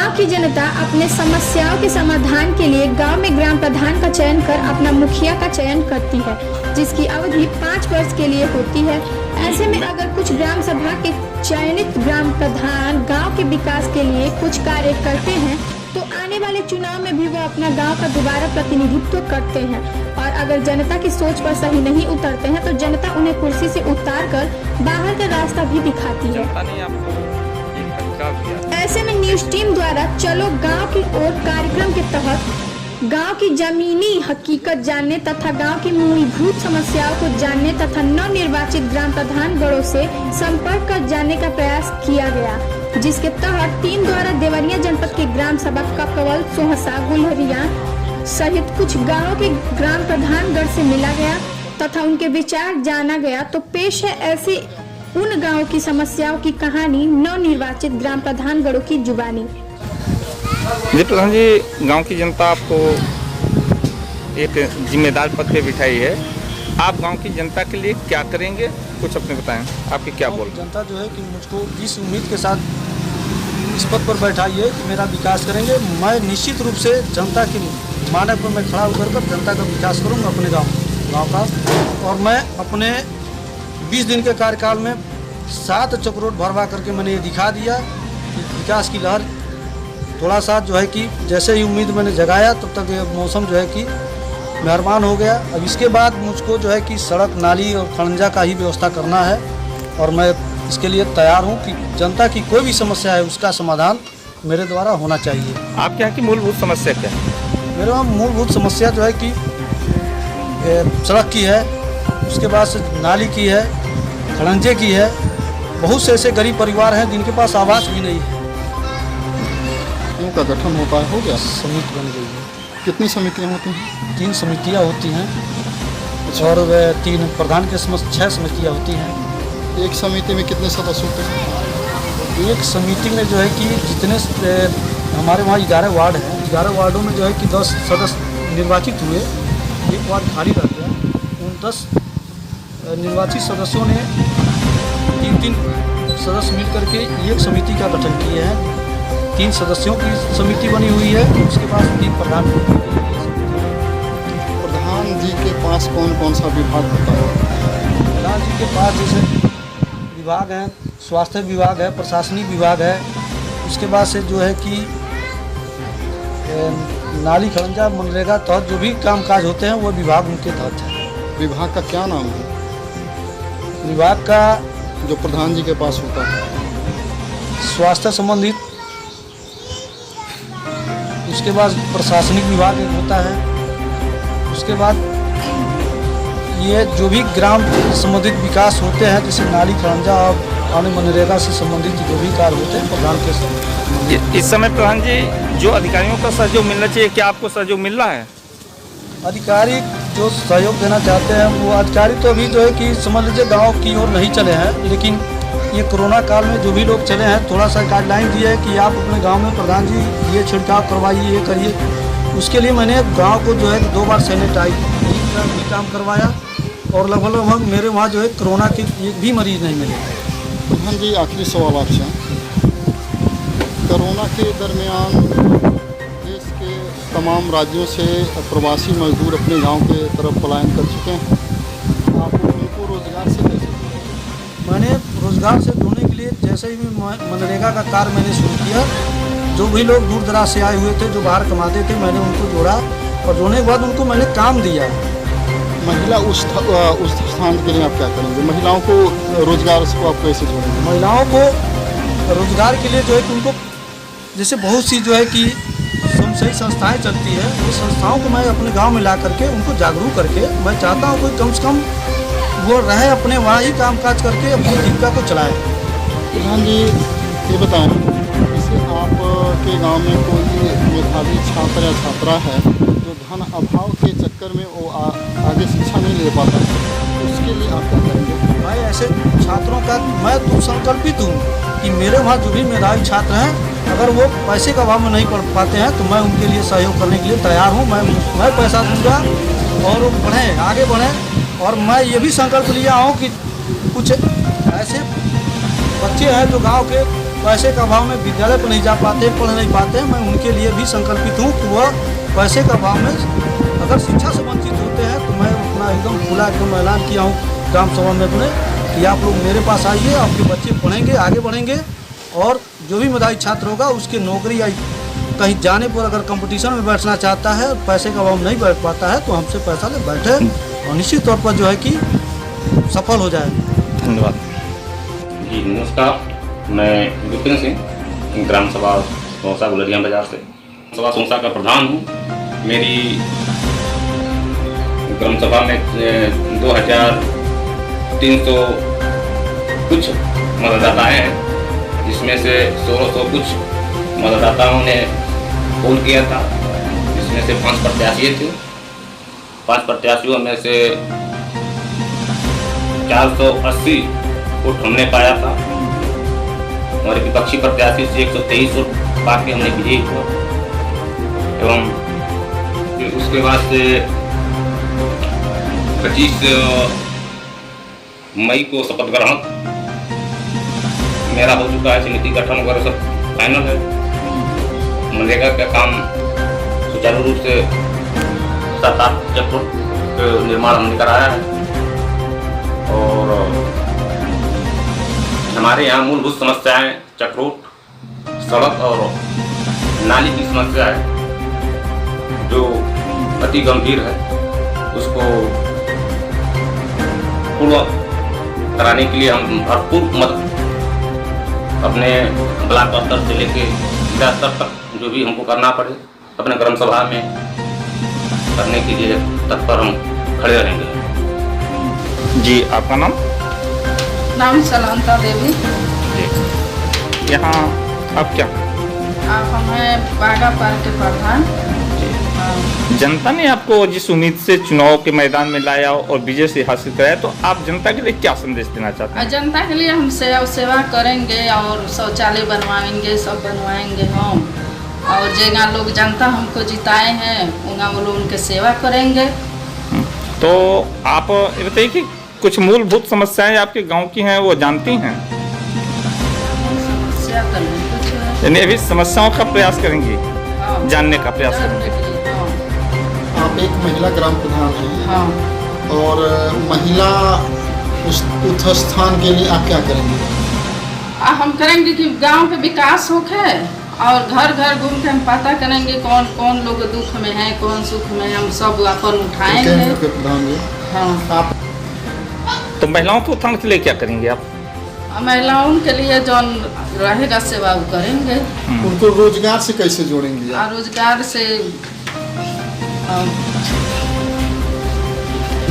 गांव की जनता अपने समस्याओं के समाधान के लिए गांव में ग्राम प्रधान का चयन कर अपना मुखिया का चयन करती है, जिसकी अवधि 5 वर्ष के लिए होती है। ऐसे में अगर कुछ ग्राम सभा के चयनित ग्राम प्रधान गांव के विकास के लिए कुछ कार्य करते हैं तो आने वाले चुनाव में भी वह अपना गांव का दोबारा प्रतिनिधित्व करते हैं, और अगर जनता की सोच पर सही नहीं उतरते हैं तो जनता उन्हें कुर्सी से उतार कर बाहर का रास्ता भी दिखाती है। ऐसे में न्यूज टीम द्वारा चलो गांव की ओर कार्यक्रम के तहत गांव की जमीनी हकीकत जानने तथा गांव की मूलभूत समस्याओं को जानने तथा नवनिर्वाचित ग्राम प्रधान गणों से संपर्क कर जानने का प्रयास किया गया, जिसके तहत टीम द्वारा देवरिया जनपद के ग्राम सभा कपवल, सोहसा, गुलहरिया सहित कुछ गाँव के ग्राम प्रधान गण से मिला गया तथा उनके विचार जाना गया। तो पेश है ऐसे उन गाँव की समस्याओं की कहानी नवनिर्वाचित ग्राम प्रधान गणों की जुबानी। जी प्रधान जी, गांव की जनता आपको एक जिम्मेदार पद पे बिठाई है, आप गांव की जनता के लिए क्या करेंगे, कुछ अपने बताएं, आपके क्या बोल। जनता जो है कि मुझको इस उम्मीद के साथ इस पद पर बैठाई है कि मेरा विकास करेंगे। मैं निश्चित रूप से जनता की मानक पर मैं खड़ा होकर जनता का विकास करूँगा अपने गाँव का, और मैं अपने 20 दिन के कार्यकाल में 7 चक्रोट भरवा करके मैंने ये दिखा दिया कि विकास की लहर थोड़ा सा जो है कि जैसे ही उम्मीद मैंने जगाया तब तक ये मौसम जो है कि मेहरबान हो गया। अब इसके बाद मुझको जो है कि सड़क, नाली और खड़ंजा का ही व्यवस्था करना है, और मैं इसके लिए तैयार हूँ कि जनता की कोई भी समस्या है उसका समाधान मेरे द्वारा होना चाहिए। आपके यहाँ की मूलभूत समस्या क्या है? मेरे वहाँ मूलभूत समस्या जो है कि सड़क की है, उसके बाद से नाली की है, खड़ंजे की है। बहुत से ऐसे गरीब परिवार हैं जिनके पास आवास भी नहीं है। का गठन होता है, हो गया, समिति बन गई है। कितनी समितियां होती हैं? 3 समितियां होती हैं, और 3 प्रधान के 6 समितियां होती हैं। एक समिति में कितने सदस्य होते हैं? एक समिति में जो है कि जितने हमारे वहाँ 11 वार्ड हैं, 11 वार्डों में जो है कि 10 सदस्य निर्वाचित हुए, एक वार्ड खाली रह गया। उन 10 निर्वाचित सदस्यों ने 3 सदस्य मिल करके एक समिति का गठन किए हैं। 3 सदस्यों की समिति बनी हुई है, उसके बाद 3 प्रधान। प्रधान जी के पास कौन कौन सा विभाग होता है? प्रधान जी के पास जैसे विभाग हैं, स्वास्थ्य विभाग है, प्रशासनिक विभाग है, उसके बाद से जो है कि नाली, खड़ंजा, मनरेगा तहत जो भी कामकाज होते हैं वो विभाग उनके तहत है। विभाग का क्या नाम है? विभाग का जो प्रधान जी के पास होता है, स्वास्थ्य संबंधित, उसके बाद प्रशासनिक विभाग एक होता है, उसके बाद ये जो भी ग्राम संबंधित विकास होते हैं जैसे नाली, खड़ंजा और मनरेगा से संबंधित जो भी कार्य होते हैं प्रधान के। इस समय प्रधान जी जो अधिकारियों का सहयोग मिलना चाहिए, क्या आपको सहयोग मिल रहा है? अधिकारी जो सहयोग देना चाहते हैं वो अधिकारी तो अभी जो है कि समझ लीजिए गाँव की ओर नहीं चले हैं, लेकिन ये कोरोना काल में जो भी लोग चले हैं थोड़ा सा गाइडलाइन दिए है कि आप अपने गांव में प्रधान जी ये छिड़काव करवाइए, ये करिए। उसके लिए मैंने गांव को जो है 2 बार सैनिटाइज भी काम करवाया, और लगभग मेरे वहाँ जो है कोरोना के एक भी मरीज नहीं मिले। प्रधान जी, आखिरी सवाल आपसे, कोरोना के दरमियान देश के तमाम राज्यों से प्रवासी मजदूर अपने गाँव के तरफ पलायन कर चुके हैं, आप उनको रोजगार से कैसे? मैंने रोजगार से जोड़ने के लिए जैसे ही मनरेगा का कार्य मैंने शुरू किया, जो भी लोग दूर दराज से आए हुए थे जो बाहर कमाते थे, मैंने उनको जोड़ा, और जोड़ने के बाद उनको मैंने काम दिया। महिला उस स्थान के लिए आप क्या करेंगे? महिलाओं को रोजगार को आप कैसे जोड़ेंगे? महिलाओं को रोजगार के लिए जो है कि उनको जैसे बहुत सी जो है कि स्वयंसेवी संस्थाएँ चलती है, उन संस्थाओं को मैं अपने गाँव में ला करके उनको जागरूक करके मैं चाहता हूँ कोई कम से कम वो रहे अपने वहाँ ही कामकाज करके अपनी जीविका को चलाए। प्रधान जी ये बताएं, जैसे आपके गांव में कोई मेधावी छात्र या छात्रा है जो धन अभाव के चक्कर में वो आगे शिक्षा नहीं ले पाता, उसके लिए आप क्या करेंगे? मैं ऐसे छात्रों का मैं तो संकल्पित हूँ कि मेरे वहाँ जो भी मेधावी छात्र हैं अगर वो पैसे का अभाव में नहीं पढ़ पाते हैं तो मैं उनके लिए सहयोग करने के लिए तैयार हूँ। मैं पैसा दूँगा और वो बढ़ें, आगे बढ़ें। और मैं ये भी संकल्प लिया हूँ कि कुछ ऐसे बच्चे हैं जो गांव के पैसे का अभाव में विद्यालय पर नहीं जा पाते, पढ़ नहीं पाते, मैं उनके लिए भी संकल्पित हूँ कि वह पैसे का अभाव में अगर शिक्षा से वंचित होते हैं तो मैं अपना एकदम खुला एकदम ऐलान किया हूँ ग्राम सभा में अपने कि आप लोग मेरे पास आइए, आपके बच्चे पढ़ेंगे, आगे बढ़ेंगे और जो भी मेधावी छात्र होगा उसके नौकरी या कहीं जाने पर अगर कंपटीशन में बैठना चाहता है, पैसे का अभाव नहीं बैठ पाता है तो हमसे पैसा ले बैठे और निश्चित तौर पर जो है कि सफल हो जाए। धन्यवाद जी नमस्कार, मैं विपिन सिंह ग्राम सभा सौंसा गुलरिया बाजार से सभा सौंसा का प्रधान हूँ। मेरी ग्राम सभा में 2300 कुछ मतदाताएँ हैं, जिसमें से 1600 कुछ मतदाताओं ने पोल किया था, जिसमें से 5 प्रत्याशी थे। 5 प्रत्याशियों में से 480 वोट हमने पाया था। हमारे विपक्षी प्रत्याशी से 123 वोट पाके हमने विजयी हुआ एवं फिर उसके बाद से 25 मई को शपथ ग्रहण मेरा हो चुका है। समिति गठन वगैरह सब फाइनल है। मनरेगा का काम सुचारू रूप से 7-8 चक्रोट निर्माण हमने कराया है और हमारे यहाँ मूलभूत समस्याएं चक्रोट, सड़क और नाली की समस्या है जो अति गंभीर है। उसको पूर्ण कराने के लिए हम भरपूर मदद अपने ब्लॉक स्तर से लेके जिला स्तर तक जो भी हमको करना पड़े अपने ग्राम सभा में करने के लिए तत्पर हम खड़े रहेंगे। जी आपका नाम? नाम सलांता देवी। जी यहाँ आप क्या? आप हमें बागा पार्क के प्रधान। जनता ने आपको जिस उम्मीद से चुनाव के मैदान में लाया और विजय से हासिल कराया, तो आप जनता के लिए क्या संदेश देना चाहते हैं? जनता के लिए हम सेवा करेंगे और शौचालय बनवाएंगे, सब बनवाएंगे हम। और जगह लोग जनता हमको जिताए हैं उनका वो लोग उनके सेवा करेंगे। तो आप ये बताइए कि कुछ मूलभूत समस्याएं आपके गांव की हैं, वो जानती हैं? समस्या तो नहीं कुछ है। यानी अभी समस्याओं का प्रयास करेंगी, हाँ। जानने का प्रयास जानने करेंगे। के लिए, हाँ। आप एक महिला ग्राम प्रधान हैं हाँ। और महिला उस स्थान के लिए आप क्या करेंगे? हम करेंगे कि गांव के विकास होके और घर घर घूम के हम पता करेंगे कौन कौन लोग दुख में है, कौन सुख में है, हम सब अपन उठाएंगे। केंद्र के प्रधान जी, हाँ। आप तो महिलाओं को उत्थान के लिए क्या करेंगे आप? महिलाओं के लिए जो रहेगा सेवा वो करेंगे। उनको रोजगार से कैसे जोड़ेंगे? और रोजगार से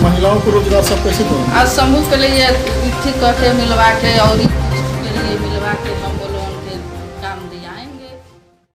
महिलाओं को रोजगार सब कैसे देंगे? आज समूह के लिए इकट्ठी करके मिलवा के और